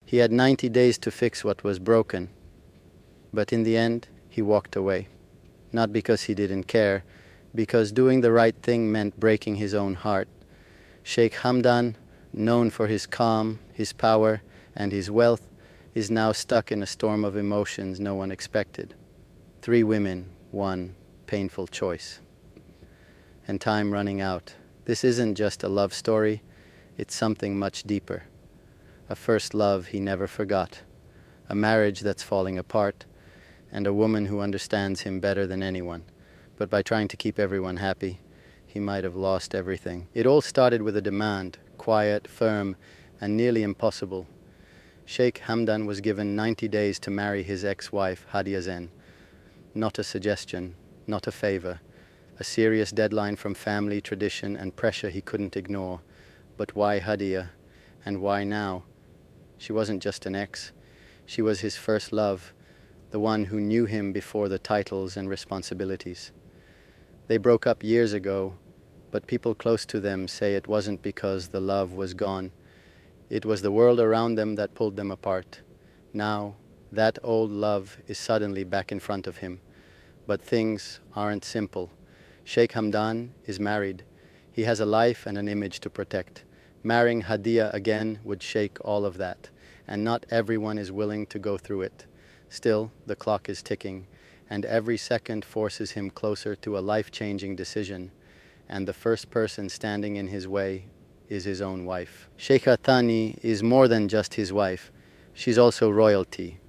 He had 90 days to fix what was broken, but in the end, he walked away. Not because he didn't care, because doing the right thing meant breaking his own heart. Sheikh Hamdan, known for his calm, his power, and his wealth, is now stuck in a storm of emotions no one expected. 3 women, 1 painful choice. And time running out. This isn't just a love story, it's something much deeper. A first love he never forgot, a marriage that's falling apart, and a woman who understands him better than anyone. But by trying to keep everyone happy, he might have lost everything. It all started with a demand, quiet, firm, and nearly impossible. Sheikh Hamdan was given 90 days to marry his ex-wife Haadiya. Not a suggestion, not a favor, a serious deadline from family, tradition, and pressure he couldn't ignore. But why Haadiya? And why now? She wasn't just an ex. She was his first love, the one who knew him before the titles and responsibilities. They broke up years ago, but people close to them say it wasn't because the love was gone. It was the world around them that pulled them apart. Now, that old love is suddenly back in front of him. But things aren't simple. Sheikh Hamdan is married. He has a life and an image to protect. Marrying Haadiya again would shake all of that, and not everyone is willing to go through it. Still, the clock is ticking, and every second forces him closer to a life-changing decision, and the first person standing in his way is his own wife. Sheikha Thani is more than just his wife. She's also royalty.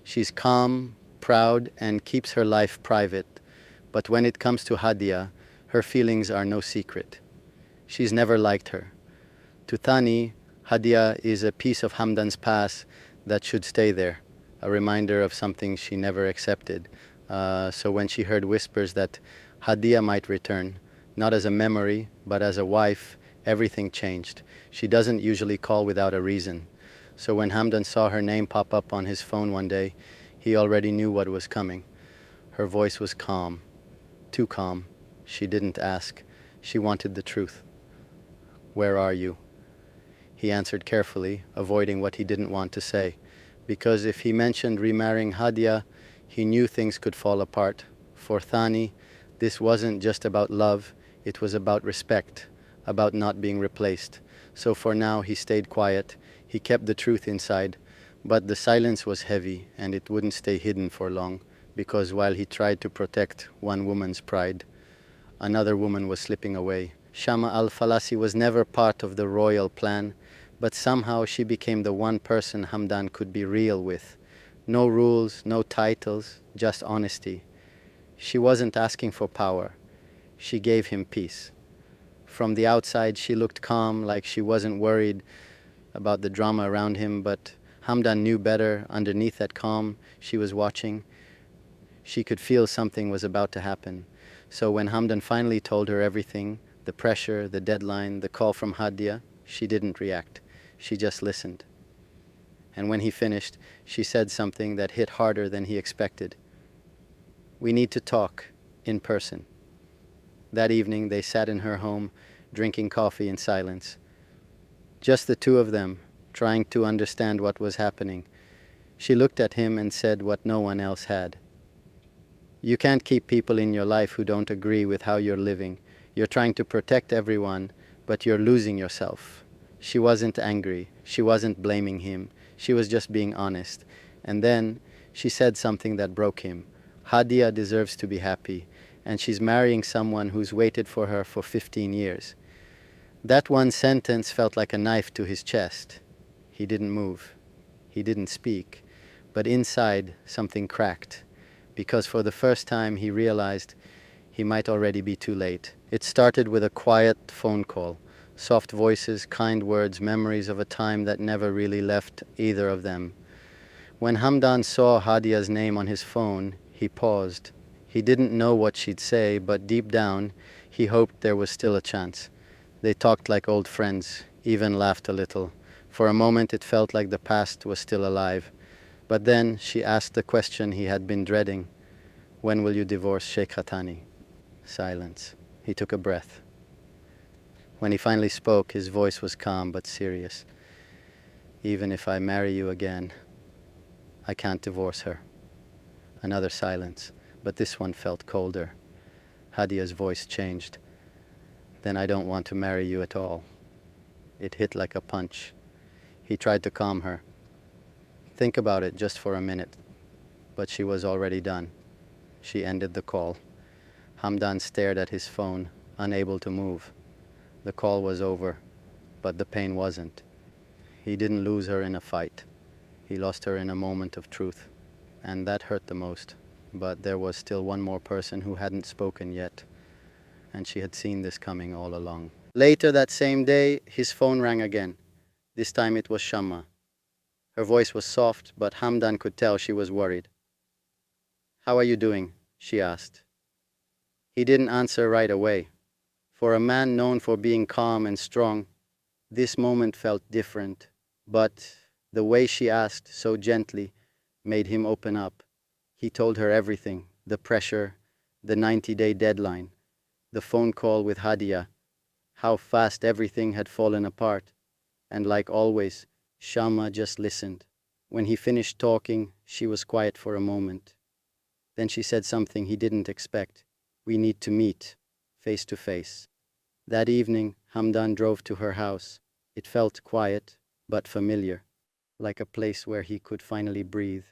She's calm, proud, and keeps her life private. But when it comes to Haadiya, her feelings are no secret. She's never liked her. To Thani, Haadiya is a piece of Hamdan's past that should stay there, a reminder of something she never accepted. So when she heard whispers that Haadiya might return, not as a memory, but as a wife, everything changed. She doesn't usually call without a reason. So when Hamdan saw her name pop up on his phone one day, he already knew what was coming. Her voice was calm, too calm. She didn't ask. She wanted the truth. "Where are you?" He answered carefully, avoiding what he didn't want to say, because if he mentioned remarrying Haadiya, he knew things could fall apart. For Thani, this wasn't just about love, it was about respect, about not being replaced. So for now he stayed quiet, he kept the truth inside, but the silence was heavy and it wouldn't stay hidden for long, because while he tried to protect one woman's pride, another woman was slipping away. Shamma al-Falasi was never part of the royal plan, but somehow she became the one person Hamdan could be real with. No rules, no titles, just honesty. She wasn't asking for power. She gave him peace. From the outside, she looked calm, like she wasn't worried about the drama around him, but Hamdan knew better. Underneath that calm, she was watching. She could feel something was about to happen. So when Hamdan finally told her everything, the pressure, the deadline, the call from Haadiya, she didn't react. She just listened. And when he finished, she said something that hit harder than he expected. "We need to talk in person." That evening, they sat in her home, drinking coffee in silence. Just the two of them, trying to understand what was happening. She looked at him and said what no one else had. "You can't keep people in your life who don't agree with how you're living. You're trying to protect everyone, but you're losing yourself." She wasn't angry. She wasn't blaming him. She was just being honest. And then she said something that broke him. Haadiya deserves to be happy, and she's marrying someone who's waited for her for 15 years. That one sentence felt like a knife to his chest. He didn't move. He didn't speak. But inside, something cracked, because for the first time he realized he might already be too late. It started with a quiet phone call. Soft voices, kind words, memories of a time that never really left either of them. When Hamdan saw Haadiya's name on his phone, he paused. He didn't know what she'd say, but deep down, he hoped there was still a chance. They talked like old friends, even laughed a little. For a moment, it felt like the past was still alive. But then she asked the question he had been dreading. "When will you divorce Sheikha Thani?" Silence. He took a breath. When he finally spoke, his voice was calm but serious. Even if I marry you again, I can't divorce her. Another silence, but this one felt colder. Haadiya's voice changed. Then I don't want to marry you at all. It hit like a punch. He tried to calm her. Think about it just for a minute. But she was already done. She ended the call. Hamdan stared at his phone, unable to move. The call was over, but the pain wasn't. He didn't lose her in a fight. He lost her in a moment of truth. And that hurt the most. But there was still one more person who hadn't spoken yet. And she had seen this coming all along. Later that same day, his phone rang again. This time it was Shamma. Her voice was soft, but Hamdan could tell she was worried. "How are you doing?" she asked. He didn't answer right away. For a man known for being calm and strong, this moment felt different. But the way she asked, so gently, made him open up. He told her everything, the pressure, the 90-day deadline, the phone call with Haadiya, how fast everything had fallen apart. And like always, Shamma just listened. When he finished talking, she was quiet for a moment. Then she said something he didn't expect. "We need to meet, face to face." That evening, Hamdan drove to her house. It felt quiet, but familiar, like a place where he could finally breathe.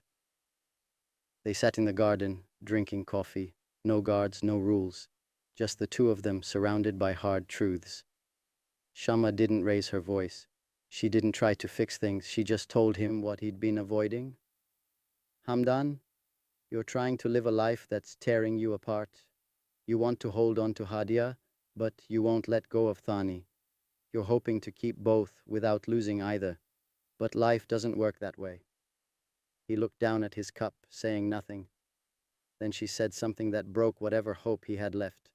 They sat in the garden, drinking coffee. No guards, no rules. Just the two of them, surrounded by hard truths. Shamma didn't raise her voice. She didn't try to fix things. She just told him what he'd been avoiding. "Hamdan, you're trying to live a life that's tearing you apart. You want to hold on to Haadiya, but you won't let go of Thani. You're hoping to keep both without losing either. But life doesn't work that way." He looked down at his cup, saying nothing. Then she said something that broke whatever hope he had left.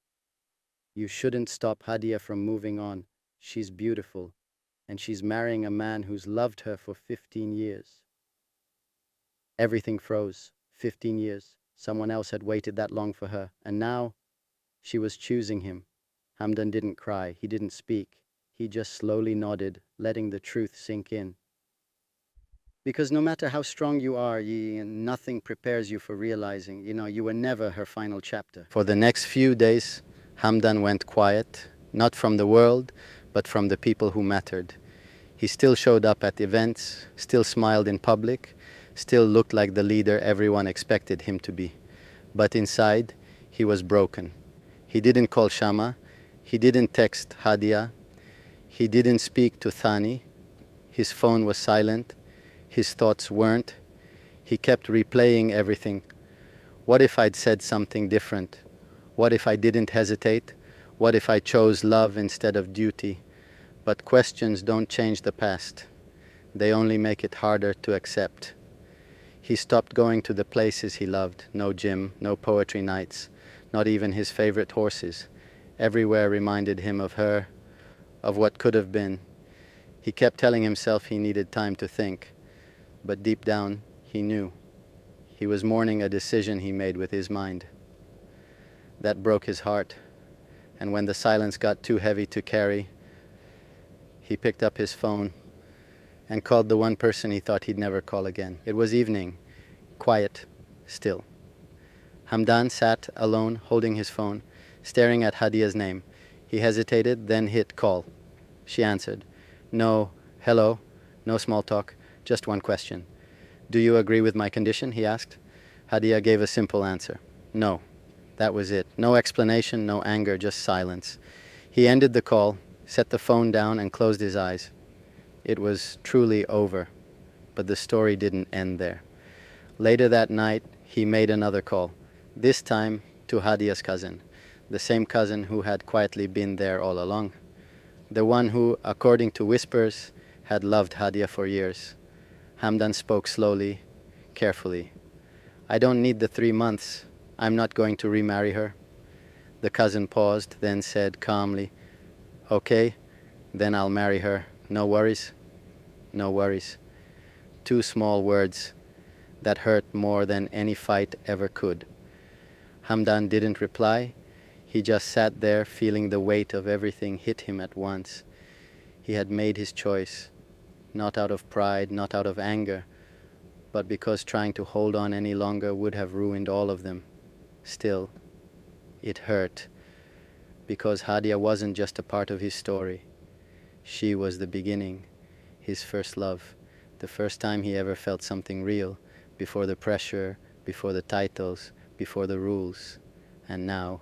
"You shouldn't stop Haadiya from moving on. She's beautiful, and she's marrying a man who's loved her for 15 years. Everything froze. 15 years. Someone else had waited that long for her, and now she was choosing him. Hamdan didn't cry. He didn't speak. He just slowly nodded, letting the truth sink in. Because no matter how strong you are, nothing prepares you for realizing, you were never her final chapter. For the next few days, Hamdan went quiet, not from the world, but from the people who mattered. He still showed up at events, still smiled in public, still looked like the leader everyone expected him to be. But inside, he was broken. He didn't call Shamma, he didn't text Haadiya, he didn't speak to Thani, his phone was silent, his thoughts weren't. He kept replaying everything. What if I'd said something different? What if I didn't hesitate? What if I chose love instead of duty? But questions don't change the past. They only make it harder to accept. He stopped going to the places he loved. No gym, no poetry nights, not even his favorite horses. Everywhere reminded him of her, of what could have been. He kept telling himself he needed time to think. But deep down, he knew. He was mourning a decision he made with his mind. That broke his heart. And when the silence got too heavy to carry, he picked up his phone and called the one person he thought he'd never call again. It was evening, quiet, still. Hamdan sat alone, holding his phone, staring at Haadiya's name. He hesitated, then hit call. She answered. "No, hello, no small talk, just one question. Do you agree with my condition?" he asked. Haadiya gave a simple answer. No. That was it. No explanation, no anger, just silence. He ended the call, set the phone down, and closed his eyes. It was truly over, but the story didn't end there. Later that night, he made another call, this time to Haadiya's cousin, the same cousin who had quietly been there all along, the one who, according to whispers, had loved Haadiya for years. Hamdan spoke slowly, carefully. "I don't need the 3 months. I'm not going to remarry her." The cousin paused, then said calmly, "Okay, then I'll marry her. No worries?" "No worries." 2 small words that hurt more than any fight ever could. Hamdan didn't reply. He just sat there, feeling the weight of everything hit him at once. He had made his choice. not out of pride, not out of anger, but because trying to hold on any longer would have ruined all of them. Still, it hurt, because Haadiya wasn't just a part of his story. She was the beginning, his first love, the first time he ever felt something real, before the pressure, before the titles, before the rules. And now,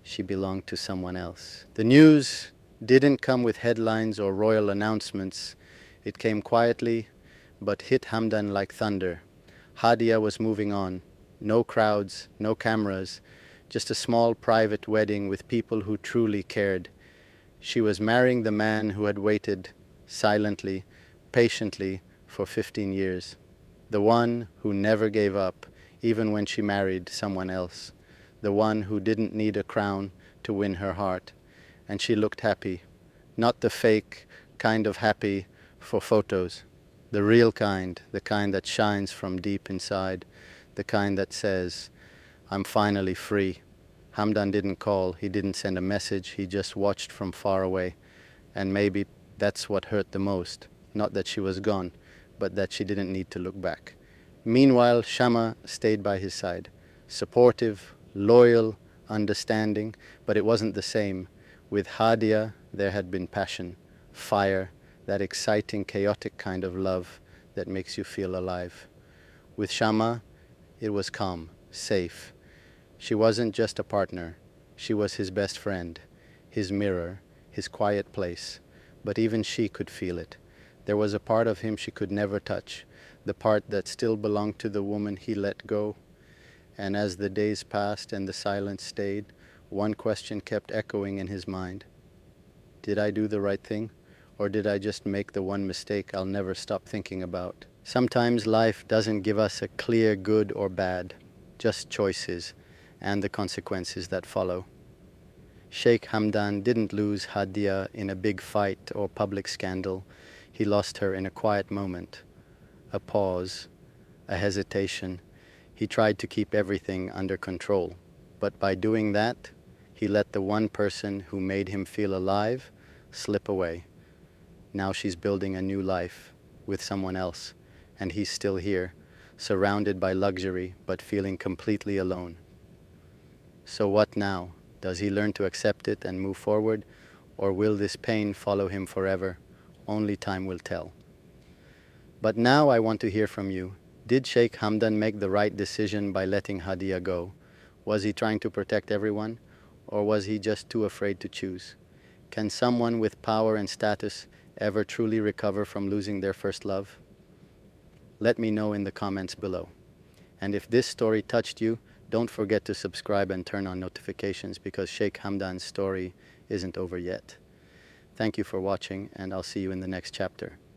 she belonged to someone else. The news didn't come with headlines or royal announcements. It came quietly, but hit Hamdan like thunder. Haadiya was moving on. No crowds, no cameras, just a small private wedding with people who truly cared. She was marrying the man who had waited silently, patiently for 15 years. The one who never gave up, even when she married someone else. The one who didn't need a crown to win her heart. And she looked happy. Not the fake kind of happy for photos. The real kind, the kind that shines from deep inside. The kind that says, I'm finally free. Hamdan didn't call, he didn't send a message, he just watched from far away. And maybe that's what hurt the most. Not that she was gone, but that she didn't need to look back. Meanwhile, Shamma stayed by his side. Supportive, loyal, understanding, but it wasn't the same. With Haadiya, there had been passion, fire, that exciting, chaotic kind of love that makes you feel alive. With Shamma, it was calm, safe. She wasn't just a partner. She was his best friend, his mirror, his quiet place. But even she could feel it. There was a part of him she could never touch, the part that still belonged to the woman he let go. And as the days passed and the silence stayed, one question kept echoing in his mind. Did I do the right thing? Or did I just make the one mistake I'll never stop thinking about? Sometimes life doesn't give us a clear good or bad, just choices and the consequences that follow. Sheikh Hamdan didn't lose Haadiya in a big fight or public scandal. He lost her in a quiet moment, a pause, a hesitation. He tried to keep everything under control, but by doing that, he let the one person who made him feel alive slip away. Now she's building a new life with someone else, and he's still here, surrounded by luxury, but feeling completely alone. So what now? Does he learn to accept it and move forward, or will this pain follow him forever? Only time will tell. But now I want to hear from you. Did Sheikh Hamdan make the right decision by letting Haadiya go? Was he trying to protect everyone, or was he just too afraid to choose? Can someone with power and status ever truly recover from losing their first love? Let me know in the comments below. And if this story touched you, don't forget to subscribe and turn on notifications, because Sheikh Hamdan's story isn't over yet. Thank you for watching, and I'll see you in the next chapter.